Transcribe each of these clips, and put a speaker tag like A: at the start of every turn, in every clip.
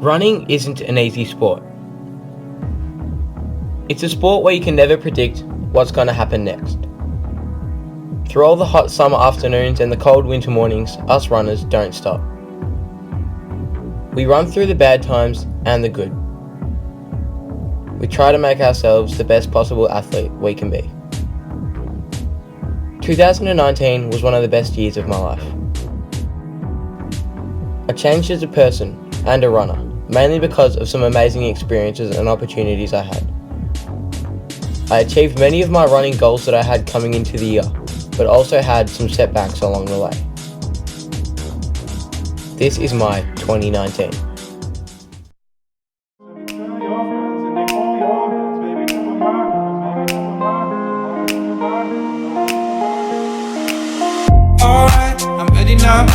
A: Running isn't an easy sport. It's a sport where you can never predict what's going to happen next. Through all the hot summer afternoons and the cold winter mornings, us runners don't stop. We run through the bad times and the good. We try to make ourselves the best possible athlete we can be. 2019 was one of the best years of my life. I changed as a person and a runner, mainly because of some amazing experiences and opportunities I had. I achieved many of my running goals that I had coming into the year, but also had some setbacks along the way. This is my 2019.
B: Alright, I'm ready now.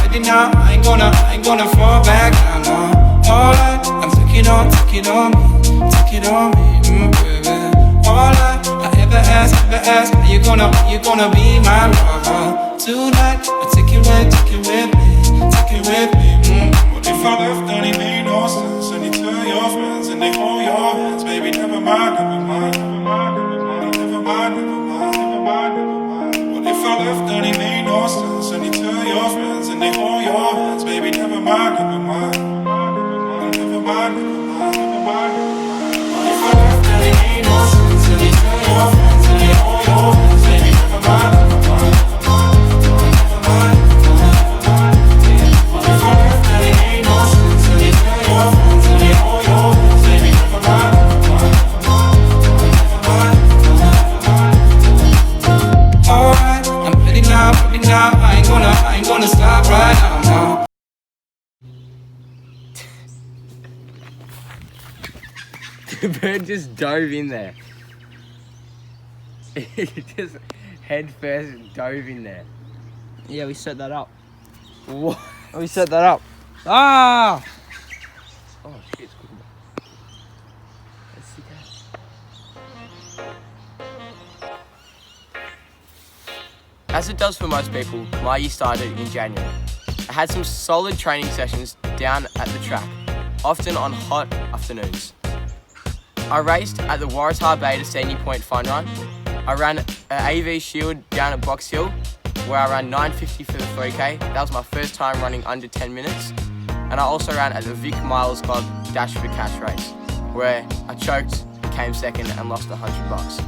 B: I ain't gonna fall back now. Alright, I'm taking on me, baby. Alright, I ever ask, are you gonna be my lover? Tonight, I take you with me. What if I left and it made no sense? And you tell your friends and they hold your hands, baby, never mind. What if I left and it made no sense? And you tell your friends and they hold your hands, baby, never mind. What if I left and it made no sense? And you tell your friends and they hold your hands, baby, never mind. What if I left and it made no sense? And you tell your friends and they hold your hands, baby, never mind. Alright, I'm ready now. I ain't gonna stop right now.
A: The bird just dove in there. It just head first dove in there.
C: Yeah, we set that up.
A: What?
C: We set that up. Ah!
A: Oh shit, it's cooking. Let's see that. As it does for most people, my year started in January. I had some solid training sessions down at the track, often on hot afternoons. I raced at the Waratah Bay to Senior Point Fun Run. I ran an AV Shield down at Box Hill, where I ran 9:50 for the 3K. That was my first time running under 10 minutes. And I also ran at the Vic Miles Club Dash for Cash race, where I choked, came second and lost $100.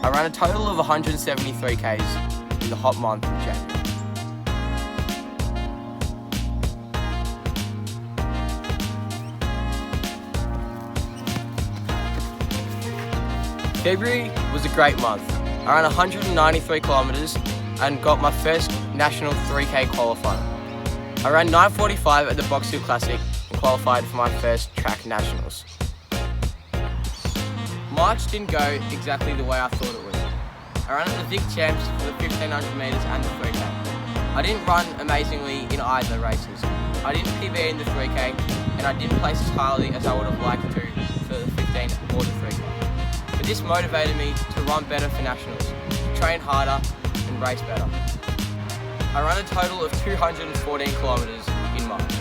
A: I ran a total of 173 Ks in the hot month of January. February was a great month. I ran 193 kilometres and got my first national 3K qualifier. I ran 9:45 at the Box Hill Classic and qualified for my first track nationals. March didn't go exactly the way I thought it would. I ran at the Vic Champs for the 1500 metres and the 3K. I didn't run amazingly in either races. I didn't PB in the 3K and I didn't place as highly as I would have liked to for the 15 or the 3K. But this motivated me to run better for nationals, train harder and race better. I ran a total of 214 kilometres in March.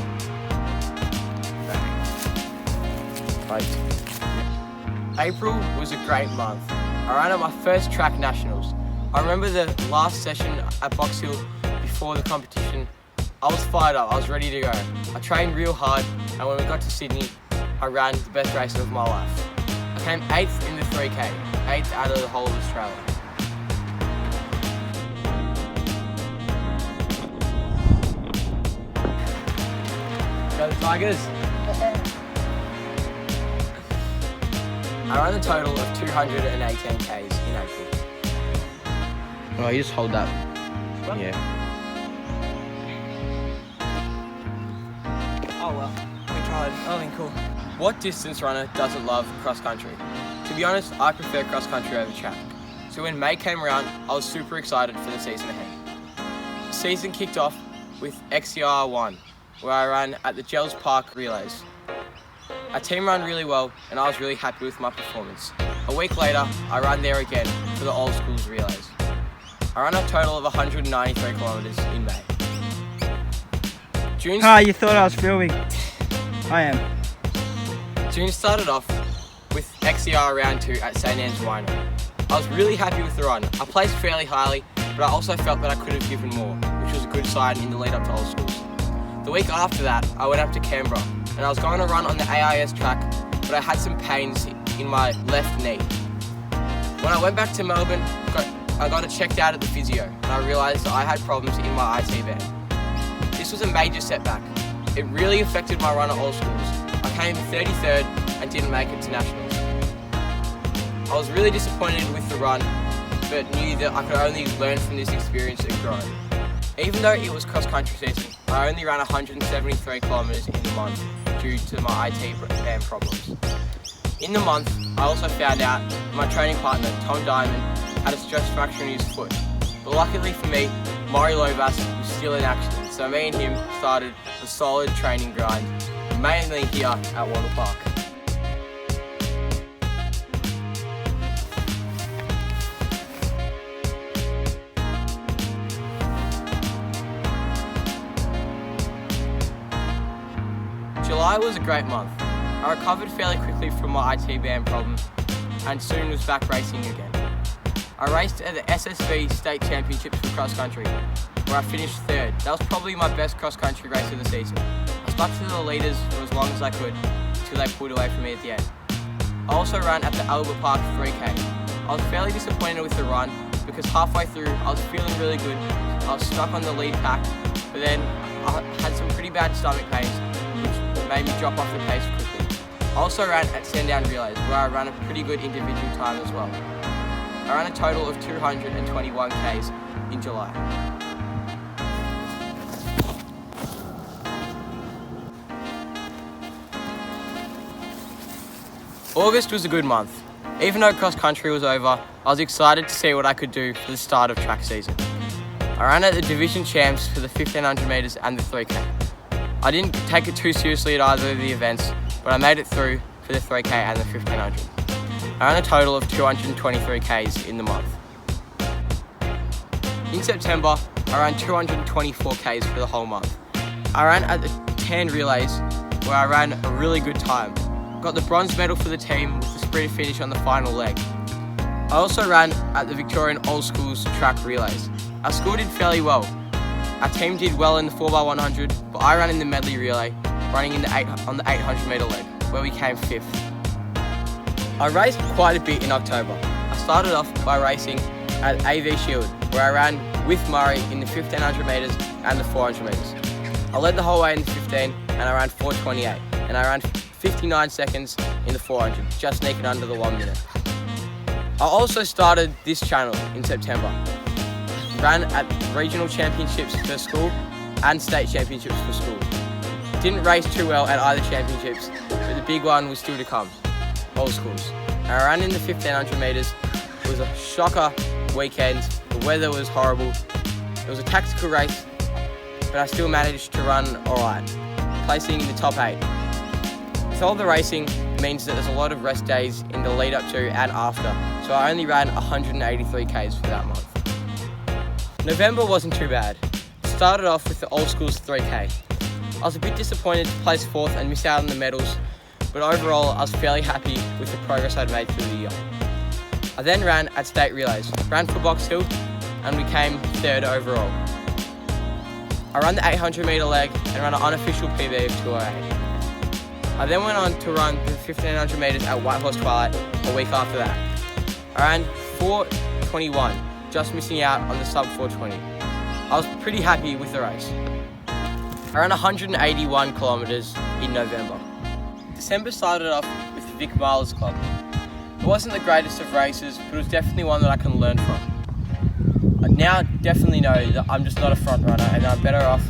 A: Right. April was a great month. I ran at my first track nationals. I remember the last session at Box Hill before the competition. I was fired up, I was ready to go. I trained real hard and when we got to Sydney, I ran the best race of my life. I came 8th in the 3K, 8th out of the whole of Australia. Go the Tigers! I ran a total of 218 Ks in April. Oh, you just hold that. Yeah.
C: Oh well, we tried. Oh, cool.
A: What distance runner doesn't love cross country? To be honest, I prefer cross country over track. So when May came around, I was super excited for the season ahead. The season kicked off with XCR 1, where I ran at the Gels Park Relays. Our team ran really well and I was really happy with my performance. A week later, I ran there again for the Old Schools Relays. I ran a total of 193 kilometres in May.
C: You thought I was filming. I am.
A: June started off with XCR round 2 at St Anne's Winery. I was really happy with the run. I placed fairly highly, but I also felt that I could have given more, which was a good sign in the lead up to Old Schools. The week after that, I went up to Canberra, and I was going to run on the AIS track, but I had some pains in my left knee. When I went back to Melbourne, I got it checked out at the physio, and I realised that I had problems in my IT band. This was a major setback. It really affected my run at All Schools. I came 33rd and didn't make it to Nationals. I was really disappointed with the run, but knew that I could only learn from this experience and grow. Even though it was cross-country season, I only ran 173 kilometres in the month due to my IT band problems. In the month, I also found out my training partner, Tom Diamond, had a stress fracture in his foot. But luckily for me, Maury Lovas was still in action, so me and him started a solid training grind, mainly here at Waddle Park. July was a great month. I recovered fairly quickly from my IT band problem and soon was back racing again. I raced at the SSV State Championships for cross country, where I finished 3rd. That was probably my best cross country race of the season. I stuck to the leaders for as long as I could until they pulled away from me at the end. I also ran at the Albert Park 3K. I was fairly disappointed with the run because halfway through I was feeling really good. I was stuck on the lead pack, but then I had some pretty bad stomach pains, which made me drop off the pace quickly. I also ran at Sandown Relays, where I ran a pretty good individual time as well. I ran a total of 221 Ks in July. August was a good month. Even though cross country was over, I was excited to see what I could do for the start of track season. I ran at the division champs for the 1500 metres and the 3K. I didn't take it too seriously at either of the events, but I made it through for the 3K and the 1500. I ran a total of 223 Ks in the month. In September, I ran 224 Ks for the whole month. I ran at the Tan Relays, where I ran a really good time. Got the bronze medal for the team with the sprint finish on the final leg. I also ran at the Victorian Old Schools track relays. Our school did fairly well. Our team did well in the 4x100, but I ran in the medley relay, running on the 800 metre leg, where we came 5th. I raced quite a bit in October. I started off by racing at AV Shield, where I ran with Murray in the 1500 metres and the 400 metres. I led the whole way in the 15 and I ran 4:28, and I ran 59 seconds in the 400, just sneaking under the 1 minute. I also started this channel in September. Ran at regional championships for school and state championships for school. Didn't race too well at either championships, but the big one was still to come, All Schools. I ran in the 1500 metres. It was a shocker weekend. The weather was horrible. It was a tactical race, but I still managed to run alright, placing in the top 8. With all the racing means that there's a lot of rest days in the lead up to and after, so I only ran 183 Ks for that month. November wasn't too bad. Started off with the Old Schools 3K. I was a bit disappointed to place 4th and miss out on the medals, but overall I was fairly happy with the progress I'd made through the year. I then ran at state relays, ran for Box Hill, and we came 3rd overall. I ran the 800 metre leg and ran an unofficial PB of 2:08. I then went on to run the 1500 metres at Whitehorse Twilight a week after that. I ran 4:21, just missing out on the sub 4:20. I was pretty happy with the race. I ran 181 kilometres in November. December started off with the Vic Milers Club. It wasn't the greatest of races, but it was definitely one that I can learn from. I now definitely know that I'm just not a front runner and I'm better off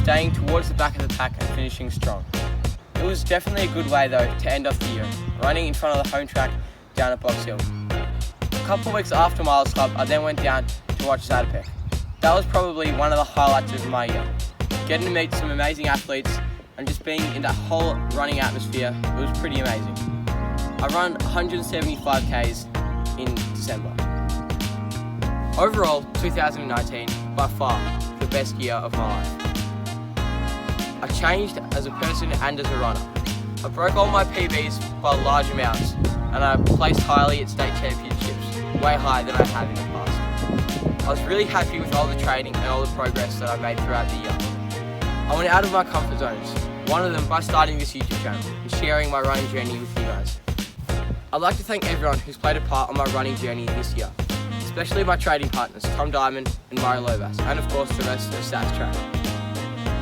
A: staying towards the back of the pack and finishing strong. It was definitely a good way though to end off the year, running in front of the home track down at Box Hill. A couple of weeks after Milers Club, I then went down to watch Zatopek. That was probably one of the highlights of my year. Getting to meet some amazing athletes and just being in that whole running atmosphere, it was pretty amazing. I ran 175 Ks in December. Overall, 2019, by far, the best year of my life. I changed as a person and as a runner. I broke all my PBs by large amounts, and I placed highly at state championships, way higher than I have in the past. I was really happy with all the training and all the progress that I made throughout the year. I went out of my comfort zones, one of them by starting this YouTube channel and sharing my running journey with you guys. I'd like to thank everyone who's played a part on my running journey this year, especially my trading partners Tom Diamond and Mario Lovas, and of course the rest of Stats Track.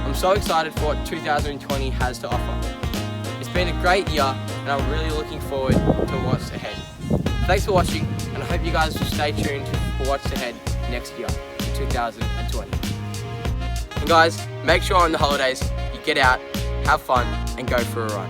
A: I'm so excited for what 2020 has to offer. It's been a great year and I'm really looking forward to what's ahead. Thanks for watching, and I hope you guys will stay tuned for what's ahead next year, 2020. And guys, make sure on the holidays you get out, have fun and go for a run.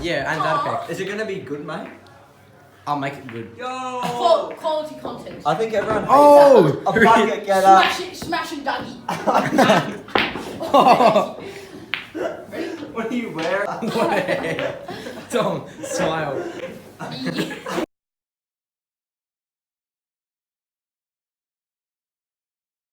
C: Yeah, and that pick.
D: Is it gonna be good, mate?
C: I'll make it good.
E: Quality content.
D: I think everyone hates
C: Oh!
D: a bucket getter.
E: Smash and Dougie.
D: What are you wearing?
C: Tom, smile.
E: Yeah.